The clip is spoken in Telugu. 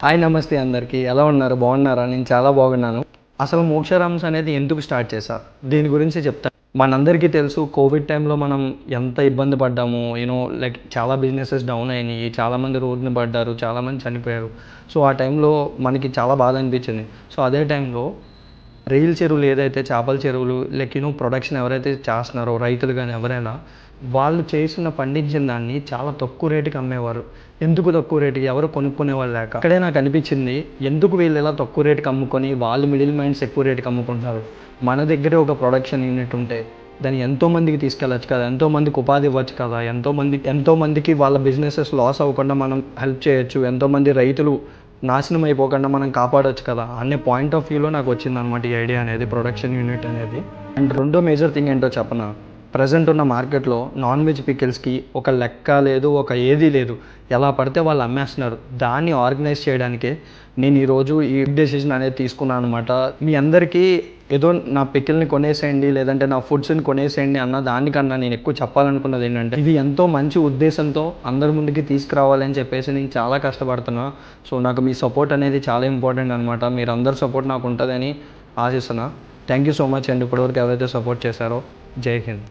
హాయ్ నమస్తే అందరికీ ఎలా ఉన్నారు బాగున్నారా నేను చాలా బాగున్నాను. అసలు మోక్షరామ్స్ అనేది ఎందుకు స్టార్ట్ చేశారు దీని గురించి చెప్తాను. మనందరికీ తెలుసు కోవిడ్ టైంలో మనం ఎంత ఇబ్బంది పడ్డాము. లైక్ చాలా బిజినెసెస్ డౌన్ అయినాయి, చాలామంది రోడ్డున పడ్డారు, చాలామంది చనిపోయారు. సో ఆ టైంలో మనకి చాలా బాధ అనిపించింది. సో అదే టైంలో రొయ్యల చెరువులు ఏదైతే చేపల చెరువులు లైక్ ప్రొడక్షన్ ఎవరైతే చేస్తున్నారో రైతులు కానీ ఎవరైనా వాళ్ళు పండించిన దాన్ని చాలా తక్కువ రేటుకి అమ్మేవారు. ఎందుకు తక్కువ రేటుకి? ఎవరు కొనుక్కునేవాళ్ళు లేక. అక్కడే నాకు అనిపించింది, ఎందుకు వీళ్ళు ఇలా తక్కువ రేటుకి అమ్ముకొని వాళ్ళు మిడిల్ మైండ్స్ ఎక్కువ రేటుకి అమ్ముకుంటారు. మన దగ్గరే ఒక ప్రొడక్షన్ యూనిట్ ఉంటే దాన్ని ఎంతోమందికి తీసుకెళ్ళచ్చు కదా, ఎంతోమందికి ఉపాధి ఇవ్వచ్చు కదా, ఎంతోమందికి వాళ్ళ బిజినెసెస్ లాస్ అవ్వకుండా మనం హెల్ప్ చేయొచ్చు, ఎంతోమంది రైతులు నాశనం అయిపోకుండా మనం కాపాడొచ్చు కదా అనే పాయింట్ ఆఫ్ వ్యూలో నాకు వచ్చిందనమాట ఈ ఐడియా అనేది, ప్రొడక్షన్ యూనిట్ అనేది. అండ్ రెండో మేజర్ థింగ్ ఏంటో చెప్పనా, ప్రజెంట్ ఉన్న మార్కెట్లో నాన్ వెజ్ పికిల్స్కి ఒక లెక్క లేదు, ఒక ఏదీ లేదు. ఎలా పడితే వాళ్ళు అమ్మేస్తున్నారు. దాన్ని ఆర్గనైజ్ చేయడానికే నేను ఈరోజు ఈ డెసిషన్ అనేది తీసుకున్నాను అనమాట. మీ అందరికీ ఏదో నా పికిల్ని కొనేసేయండి లేదంటే నా ఫుడ్స్ని కొనేసేయండి అన్న దానికన్నా నేను ఎక్కువ చెప్పాలనుకున్నది ఏంటంటే, ఇది ఎంతో మంచి ఉద్దేశంతో అందరి ముందుకి తీసుకురావాలని చెప్పేసి నేను చాలా కష్టపడుతున్నా. సో నాకు మీ సపోర్ట్ అనేది చాలా ఇంపార్టెంట్ అనమాట. మీరు అందరి సపోర్ట్ నాకు ఉంటుందని ఆశిస్తున్నా. థ్యాంక్ యూ సో మచ్ అండి ఇప్పటివరకు ఎవరైతే సపోర్ట్ చేశారో. జై హింద్.